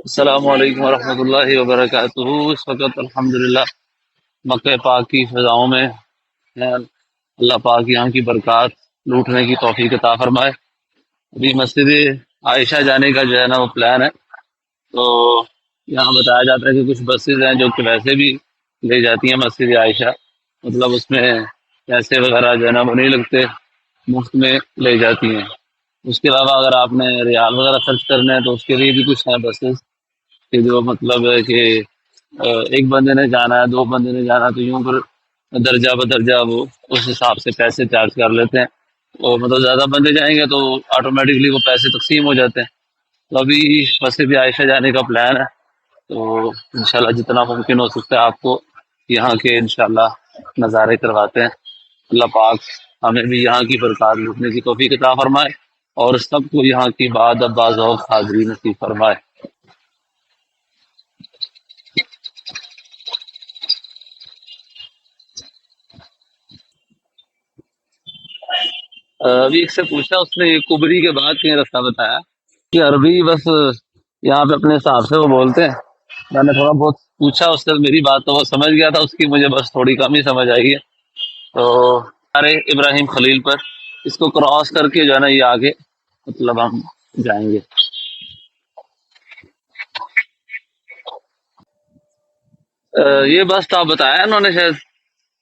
अस्सलामु अलैकुम वरहमतुल्लाहि वबरकातुहू। इस वक़्त अल्हम्दुलिल्लाह मक्के पाक की फ़िज़ाओं में हैं। अल्लाह पाक यहाँ की बरक़ात लूटने की तौफ़ीक अता फ़रमाए। अभी मस्जिद आयशा जाने का जो है ना वो प्लान है। तो यहाँ बताया जाता है कि कुछ बसेज़ हैं जो कि वैसे भी ले जाती हैं मस्जिद आयशा, मतलब उसमें पैसे वग़ैरह जो है ना वो नहीं लगते, मुफ़्त में ले जाती हैं। उसके अलावा अगर आपने रियाल वग़ैरह खर्च करने हैं तो उसके लिए भी कुछ हैं बसेज़ कि जो मतलब है कि एक बंदे ने जाना है, 2 बंदे ने जाना है, तो यूँ फिर दर्जा-बदर्जा वो उस हिसाब से पैसे चार्ज कर लेते हैं। और मतलब ज़्यादा बंदे जाएँगे तो ऑटोमैटिकली वो पैसे तक़सीम हो जाते हैं। तो अभी मस्जिद आयशा जाने का प्लान है, तो इंशाल्लाह जितना मुमकिन हो सकता है आपको यहाँ के इंशाल्लाह नज़ारे करवाते हैं। अल्लाह पाक हमें भी यहाँ की बरक़ात लूटने की तौफ़ीक अता फ़रमाए और सबको यहाँ की बाज़ौक़ हाज़िरी नसीब फ़रमाए। अभी एक से पूछा, उसने ये कुबरी के बाद कहीं रास्ता बताया कि अरबी बस यहाँ पे अपने हिसाब से वो बोलते हैं। मैंने थोड़ा बहुत पूछा उससे, मेरी बात तो वो समझ गया था, उसकी मुझे बस थोड़ी कम ही समझ आई है। तो अरे इब्राहिम खलील पर इसको क्रॉस करके जो है ना ये आगे मतलब हम जाएंगे। ये बस स्टॉप बताया उन्होंने शायद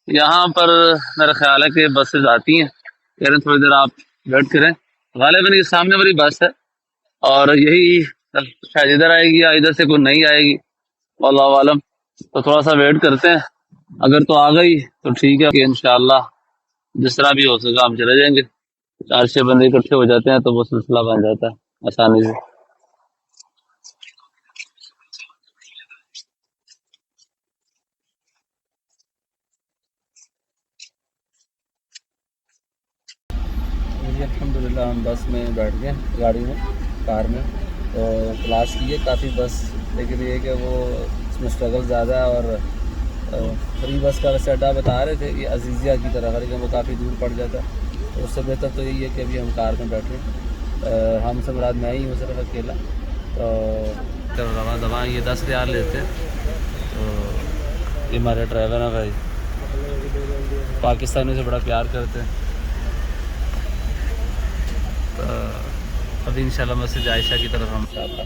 यहाँ पर। मेरा ख्याल है कि बसेज आती हैं, कह रहे हैं थोड़ी देर आप वेट करें। गालिबन ये सामने वाली बस है और यही शायद इधर आएगी या इधर से कोई नहीं आएगी, अल्लाह आलम। तो थोड़ा सा वेट करते हैं, अगर तो आ गई तो ठीक है कि इंशाल्लाह जिस तरह भी हो सका हम चले जाएंगे। 4-6 बंदे इकट्ठे हो जाते हैं तो वो सिलसिला बन जाता है आसानी से। जी अल्हम्दुलिल्लाह हम बस में बैठ गए, गाड़ी में, कार में। तो क्लास की है काफ़ी बस, लेकिन ये कि वो इसमें स्ट्रगल ज़्यादा है। और फ्री बस का वैसे अड्डा बता रहे थे कि अजीज़िया की तरफ है, लेकिन वो काफ़ी दूर पड़ जाता है। तो उससे बेहतर तो यही है कि अभी हम कार में बैठे। हम से मुराद मैं ही हूँ सिर्फ अकेला। तो रवा दवा ये 10 रियाल लेते हैं। तो ये हमारे ड्राइवर हैं भाई, पाकिस्तानी से बड़ा प्यार करते हैं। तो अभी इंशाल्लाह मस्जिद आयशा की तरफ हम इंशाल्लाह।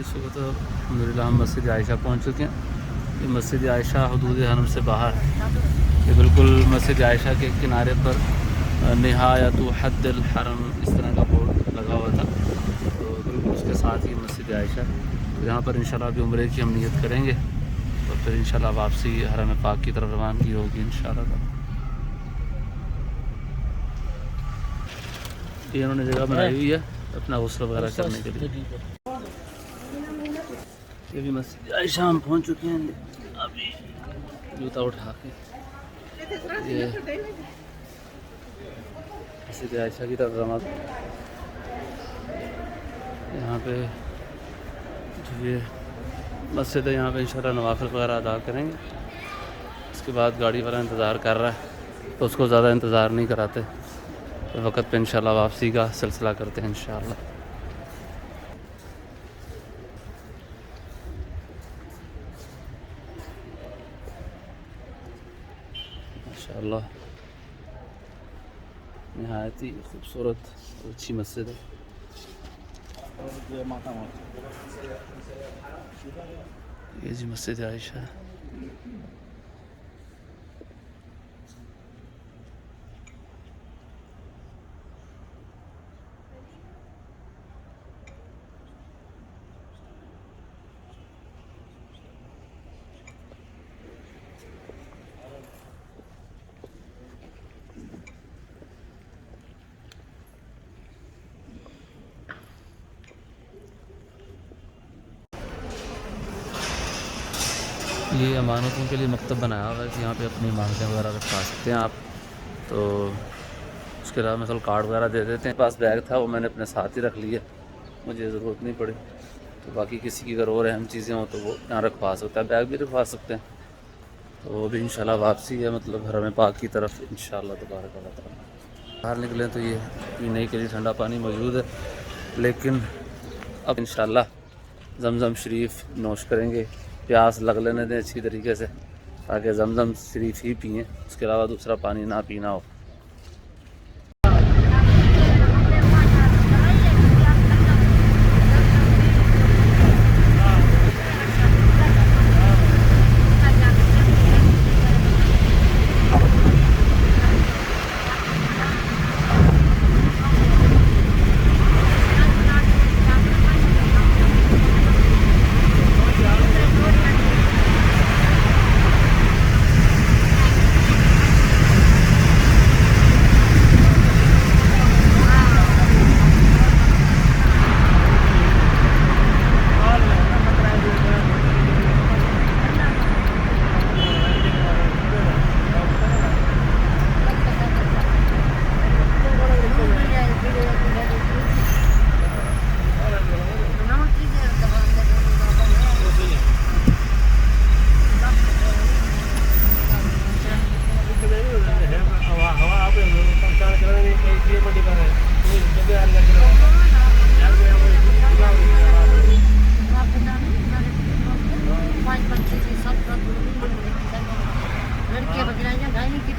इस वक्त अल्हम्दुलिल्लाह हम मस्जिद आयशा पहुँच चुके हैं। ये मस्जिद आयशा हदूद हरम से बाहर, ये बिल्कुल मस्जिद आयशा के किनारे पर निहायतु हद्दिल हरम इस तरह का बोर्ड लगा हुआ था। तो बिल्कुल उसके साथ ही मस्जिद आयशा, तो यहाँ पर इंशाल्लाह अभी उम्रे की हम नियत करेंगे। तो फिर इंशाल्लाह वापसी हरम पाक की तरफ रवानगी होगी इंशाल्लाह। ये उन्होंने जगह बनाई हुई है अपना गुस्ल वगैरह करने के लिए। ये भी मस्जिद आयशा हम पहुँच चुके हैं अभी, जूता उठा के। ये मस्जिद आयशा की तरफ रवाना। यहाँ पे जो ये मस्जिद है, यहाँ पे इंशाल्लाह नवाफिल वगैरह अदा करेंगे। उसके बाद गाड़ी वाला इंतज़ार कर रहा है, तो उसको ज़्यादा इंतज़ार नहीं कराते, तो वक्त पे इंशाल्लाह वापसी का सिलसिला करते हैं इंशाल्लाह। माशाअल्लाह नहायत ही खूबसूरत अच्छी मस्जिद है। ये जी मस्जिद आयशा। ये अमानतों के लिए मकतब बनाया हुआ है कि यहाँ पे अपनी अमानतें वगैरह रखवा सकते हैं आप। तो उसके अलावा मिसल कार्ड वगैरह दे देते हैं। पास बैग था वो मैंने अपने साथ ही रख लिया, मुझे ज़रूरत नहीं पड़ी। तो बाकी किसी की अगर और अहम चीज़ें हो तो वो यहाँ रखवा सकता है, बैग भी रखवा सकते हैं। तो वो भी इंशाल्लाह वापसी है, मतलब हरम पाक की तरफ इंशाल्लाह तबारक व तआला। बाहर निकलें तो ये पीने के लिए ठंडा पानी मौजूद है, लेकिन अब इंशाल्लाह जमज़म शरीफ नोश करेंगे। प्यास लग लेने दें अच्छी तरीके से, ताकि जमज़म शरीफ ही पिएँ, उसके अलावा दूसरा पानी ना पीना हो। लड़के बकराइयां गाय नहीं की